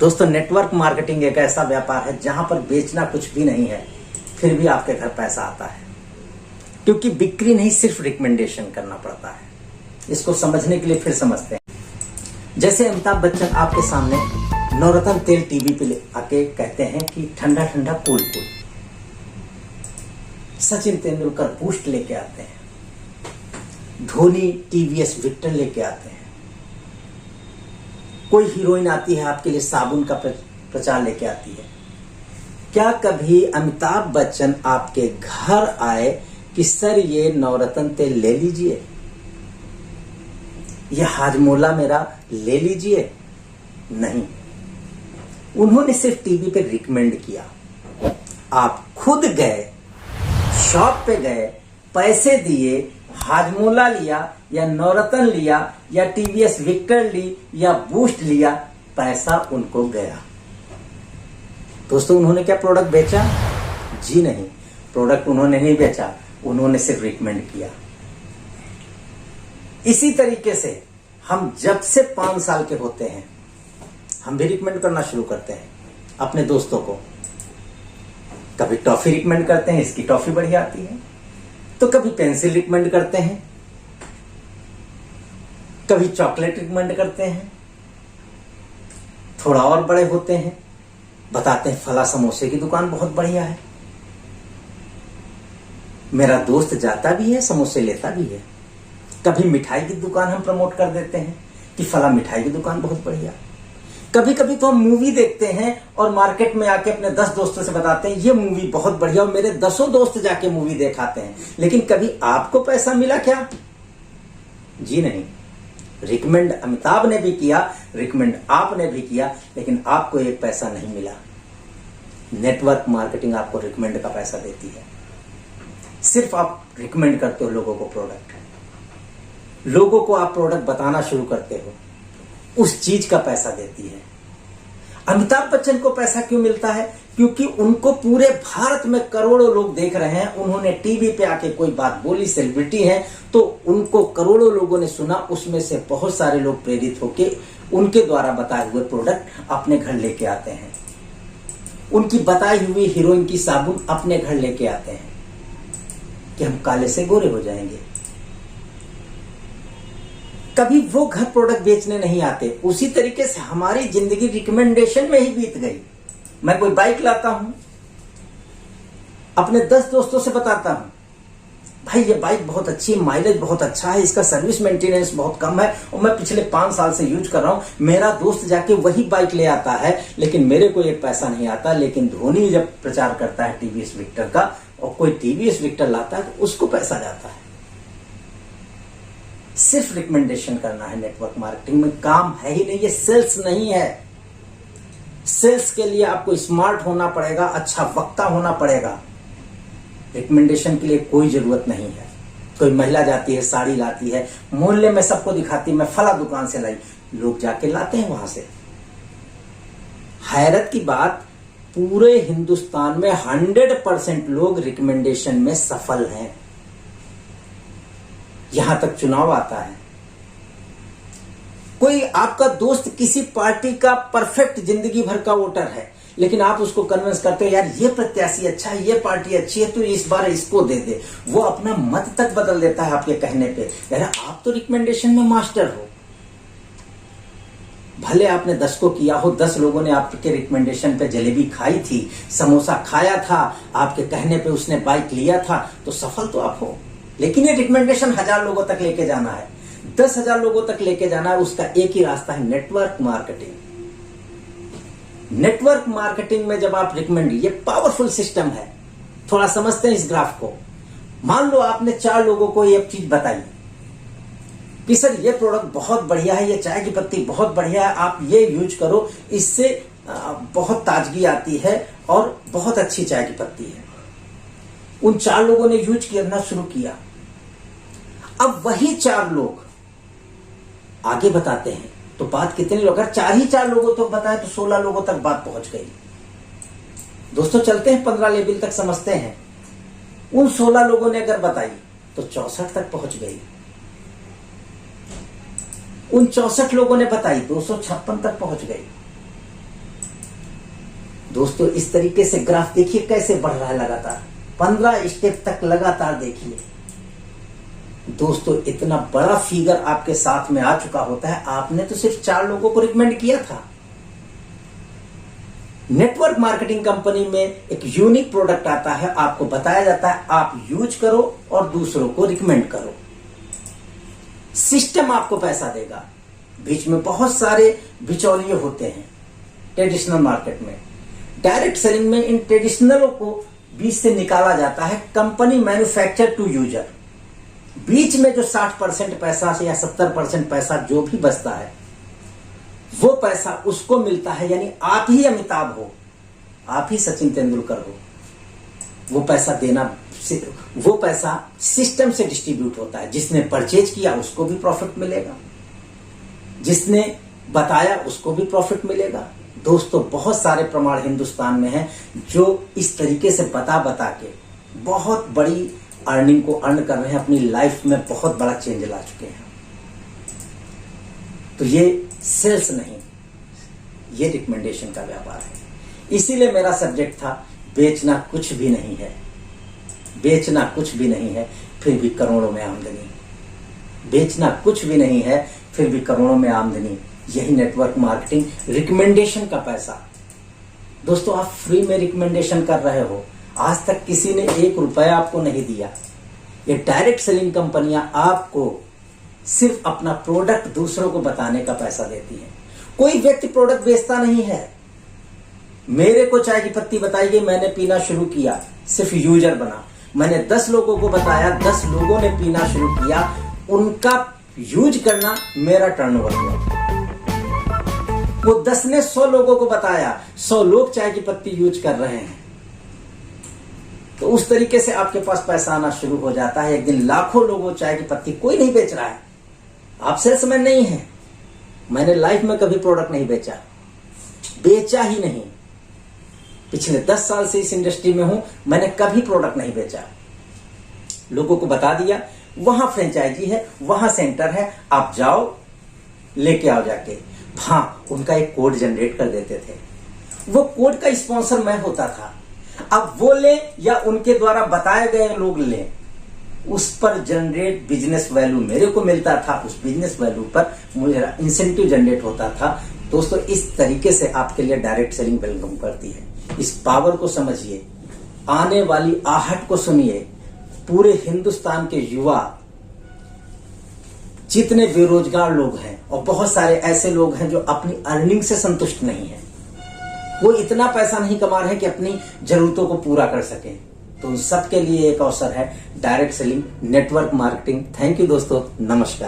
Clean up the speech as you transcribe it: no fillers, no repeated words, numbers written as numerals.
दोस्तों, network marketing एक ऐसा व्यापार है जहां पर बेचना कुछ भी नहीं है, फिर भी आपके घर पैसा आता है। क्योंकि बिक्री नहीं, सिर्फ रिकमेंडेशन करना पड़ता है। इसको समझने के लिए फिर समझते हैं। जैसे अमिताभ बच्चन आपके सामने नवरत्न तेल टीवी पे आके कहते हैं कि ठंडा ठंडा cool cool. Sachin Tendulkar boost लेके आते हैं, धोनी टीवीएस विक्टर लेके आते हैं, कोई हीरोइन आती है आपके लिए साबुन का प्रचार लेके आती है। क्या कभी अमिताभ बच्चन आपके घर आए कि सर ये नवरत्न तेल ले लीजिए, ये हाजमोला मेरा ले लीजिए? नहीं, उन्होंने सिर्फ टीवी पे रिकमेंड किया। आप खुद गए, शॉप पे गए, पैसे दिए, हाजमोला लिया या नवरत्न लिया या टीवीएस विक्टर ली या बूस्ट लिया, पैसा उनको गया। दोस्तों, उन्होंने क्या प्रोडक्ट बेचा? जी नहीं, प्रोडक्ट उन्होंने नहीं बेचा, उन्होंने सिर्फ रिकमेंड किया। इसी तरीके से हम जब से 5 साल के होते हैं, हम भी रिकमेंड करना शुरू करते हैं अपने दोस्तों को। कभी टॉफी रिकमेंड करते हैं, इसकी टॉफी बढ़िया आती है, तो कभी पेंसिल रिकमेंड करते हैं, कभी चॉकलेट रिकमेंड करते हैं। थोड़ा और बड़े होते हैं, बताते हैं फला समोसे की दुकान बहुत बढ़िया है, मेरा दोस्त जाता भी है, समोसे लेता भी है। कभी मिठाई की दुकान हम प्रमोट कर देते हैं कि फला मिठाई की दुकान बहुत बढ़िया। कभी कभी तो हम मूवी देखते हैं और मार्केट में आके अपने 10 दोस्तों से बताते हैं ये मूवी बहुत बढ़िया, और मेरे 10 दोस्त जाके मूवी देखाते हैं। लेकिन कभी आपको पैसा मिला क्या? जी नहीं। रिकमेंड अमिताभ ने भी किया, रिकमेंड आपने भी किया, लेकिन आपको एक पैसा नहीं मिला। नेटवर्क मार्केटिंग आपको रिकमेंड का पैसा देती है। सिर्फ आप रिकमेंड करते हो लोगों को प्रोडक्ट, लोगों को आप प्रोडक्ट बताना शुरू करते हो, उस चीज का पैसा देती है। अमिताभ बच्चन को पैसा क्यों मिलता है? क्योंकि उनको पूरे भारत में करोड़ों लोग देख रहे हैं। उन्होंने टीवी पे आके कोई बात बोली, सेलिब्रिटी हैं, तो उनको करोड़ों लोगों ने सुना। उसमें से बहुत सारे लोग प्रेरित होके उनके द्वारा बताए हुए प्रोडक्ट अपने घर लेके आते हैं। उनकी बताई हुई हीरोइन की साबुन अपने घर लेके आते हैं कि हम काले से गोरे हो जाएंगे। कभी वो घर प्रोडक्ट बेचने नहीं आते। उसी तरीके से हमारी जिंदगी रिकमेंडेशन में ही बीत गई। मैं कोई बाइक लाता हूं, अपने 10 दोस्तों से बताता हूं, भाई ये बाइक बहुत अच्छी, माइलेज बहुत अच्छा है, इसका सर्विस मेंटेनेंस बहुत कम है और मैं पिछले 5 साल से यूज कर रहा हूं। मेरा दोस्त जाके वही बाइक ले आता है, लेकिन मेरे को एक पैसा नहीं आता। लेकिन धोनी जब प्रचार करता है टीवीएस विक्टर का और कोई टीवीएस विक्टर लाता है तो उसको पैसा जाता है। सिर्फ रिकमेंडेशन करना है। नेटवर्क मार्केटिंग में काम है ही नहीं, ये सेल्स नहीं है। सेल्स के लिए आपको स्मार्ट होना पड़ेगा, अच्छा वक्ता होना पड़ेगा। रिकमेंडेशन के लिए कोई जरूरत नहीं है। कोई महिला जाती है, साड़ी लाती है, मोहल्ले में सबको दिखाती है मैं फला दुकान से लाई, लोग जाके लाते हैं वहां से। हैरत की बात, पूरे हिंदुस्तान में 100% लोग रिकमेंडेशन में सफल हैं। यहां तक चुनाव आता है, कोई आपका दोस्त किसी पार्टी का परफेक्ट जिंदगी भर का वोटर है, लेकिन आप उसको कन्विंस करते हो यार ये प्रत्याशी अच्छा है, ये पार्टी अच्छी है, तो इस बार इसको दे दे। वो अपना मत तक बदल देता है आपके कहने पे। यार आप तो रिकमेंडेशन में मास्टर हो। भले आपने 10 को किया हो, 10 लोगों ने आपके रिकमेंडेशन पे जलेबी खाई थी, समोसा खाया था, आपके कहने पे उसने बाइक लिया था, तो सफल तो आप हो। लेकिन ये रिकमेंडेशन 1000 लोगों तक लेके जाना है, 10,000 लोगों तक लेके जाना है। उसका एक ही रास्ता है, नेटवर्क मार्केटिंग। नेटवर्क मार्केटिंग में जब आप रिकमेंड, ये पावरफुल सिस्टम है। थोड़ा समझते हैं इस ग्राफ को। मान लो आपने 4 लोगों को ये चीज बताई कि सर ये प्रोडक्ट बहुत बढ़िया है, ये चाय की पत्ती बहुत बढ़िया है, आप ये यूज करो, इससे बहुत ताजगी आती है और बहुत अच्छी चाय की पत्ती है। उन 4 लोगों ने यूज करना शुरू किया। अब वही 4 लोग आगे बताते हैं, तो बात कितने लोग, अगर 4 लोगों तक बताए तो 16 लोगों तक बात पहुंच गई। दोस्तों चलते हैं 15 लेवल तक, समझते हैं। उन 16 लोगों ने अगर बताई तो 64 तक पहुंच गई। उन 64 लोगों ने बताई 256 तक पहुंच गई। दोस्तों इस तरीके से ग्राफ देखिए कैसे बढ़ रहा है लगातार, 15 स्टेप तक लगातार देखिए। दोस्तों इतना बड़ा फिगर आपके साथ में आ चुका होता है, आपने तो सिर्फ 4 लोगों को रिकमेंड किया था। नेटवर्क मार्केटिंग कंपनी में एक यूनिक प्रोडक्ट आता है, आपको बताया जाता है आप यूज करो और दूसरों को रिकमेंड करो। सिस्टम आपको पैसा देगा। बीच में बहुत सारे बिचौलिए होते हैं ट्रेडिशनल मार्केट में। डायरेक्ट सेलिंग में इन ट्रेडिशनलों को बीच से निकाला जाता है, कंपनी मैन्युफैक्चर टू यूजर। बीच में जो 60% पैसा या 70% पैसा जो भी बचता है वो पैसा उसको मिलता है, यानी आप ही अमिताभ हो, आप ही सचिन तेंदुलकर हो। वो पैसा देना, वो पैसा सिस्टम से डिस्ट्रीब्यूट होता है। जिसने परचेज किया उसको भी प्रॉफिट मिलेगा, जिसने बताया उसको भी प्रॉफिट मिलेगा। दोस्तों बहुत सारे प्रमाण हिंदुस्तान में हैं जो इस तरीके से बता के बहुत बड़ी अर्निंग को अर्न कर रहे हैं, अपनी लाइफ में बहुत बड़ा चेंज ला चुके हैं। तो ये सेल्स नहीं, ये रिकमेंडेशन का व्यापार है। इसीलिए मेरा सब्जेक्ट था बेचना कुछ भी नहीं है, बेचना कुछ भी नहीं है फिर भी करोड़ों में आमदनी, बेचना कुछ भी नहीं है फिर भी करोड़ों में आमदनी। यही नेटवर्क मार्केटिंग, रिकमेंडेशन का पैसा। दोस्तों आप फ्री में रिकमेंडेशन कर रहे हो, आज तक किसी ने 1 रुपया आपको नहीं दिया। ये डायरेक्ट सेलिंग कंपनियां आपको सिर्फ अपना प्रोडक्ट दूसरों को बताने का पैसा देती है। कोई व्यक्ति प्रोडक्ट बेचता नहीं है। मेरे को चाय की पत्ती बताई गई, मैंने पीना शुरू किया, सिर्फ यूजर बना। मैंने 10 लोगों को बताया, 10 लोगों ने पीना शुरू किया, उनका यूज करना मेरा टर्नओवर हुआ। वो 10 ने 100 लोगों को बताया, 100 लोग चाय की पत्ती यूज कर रहे हैं। तो उस तरीके से आपके पास पैसा आना शुरू हो जाता है। एक दिन लाखों लोगों चाय की पत्ती, कोई नहीं बेच रहा है, आप सेल्समैन नहीं है। मैंने लाइफ में कभी प्रोडक्ट नहीं बेचा, बेचा ही नहीं। पिछले 10 साल से इस इंडस्ट्री में हूं, मैंने कभी प्रोडक्ट नहीं बेचा। लोगों को बता दिया वहां फ्रेंचाइजी है, वहां सेंटर है, आप जाओ लेके आओ जाके। हाँ, उनका एक कोड जनरेट कर देते थे, वो कोड का स्पॉन्सर मैं होता था। अब वो ले या उनके द्वारा बताए गए लोग ले, उस पर जनरेट बिजनेस वैल्यू मेरे को मिलता था, उस बिजनेस वैल्यू पर मुझे इंसेंटिव जनरेट होता था। दोस्तों इस तरीके से आपके लिए डायरेक्ट सेलिंग वेलकम करती है। इस पावर को समझिए, आने वाली आहट को सुनिए। पूरे हिंदुस्तान के युवा, जितने बेरोजगार लोग हैं और बहुत सारे ऐसे लोग हैं जो अपनी अर्निंग से संतुष्ट नहीं है, वो इतना पैसा नहीं कमा रहे कि अपनी जरूरतों को पूरा कर सके, तो उन सबके लिए एक अवसर है direct selling, network marketing. Thank you दोस्तों, नमस्कार।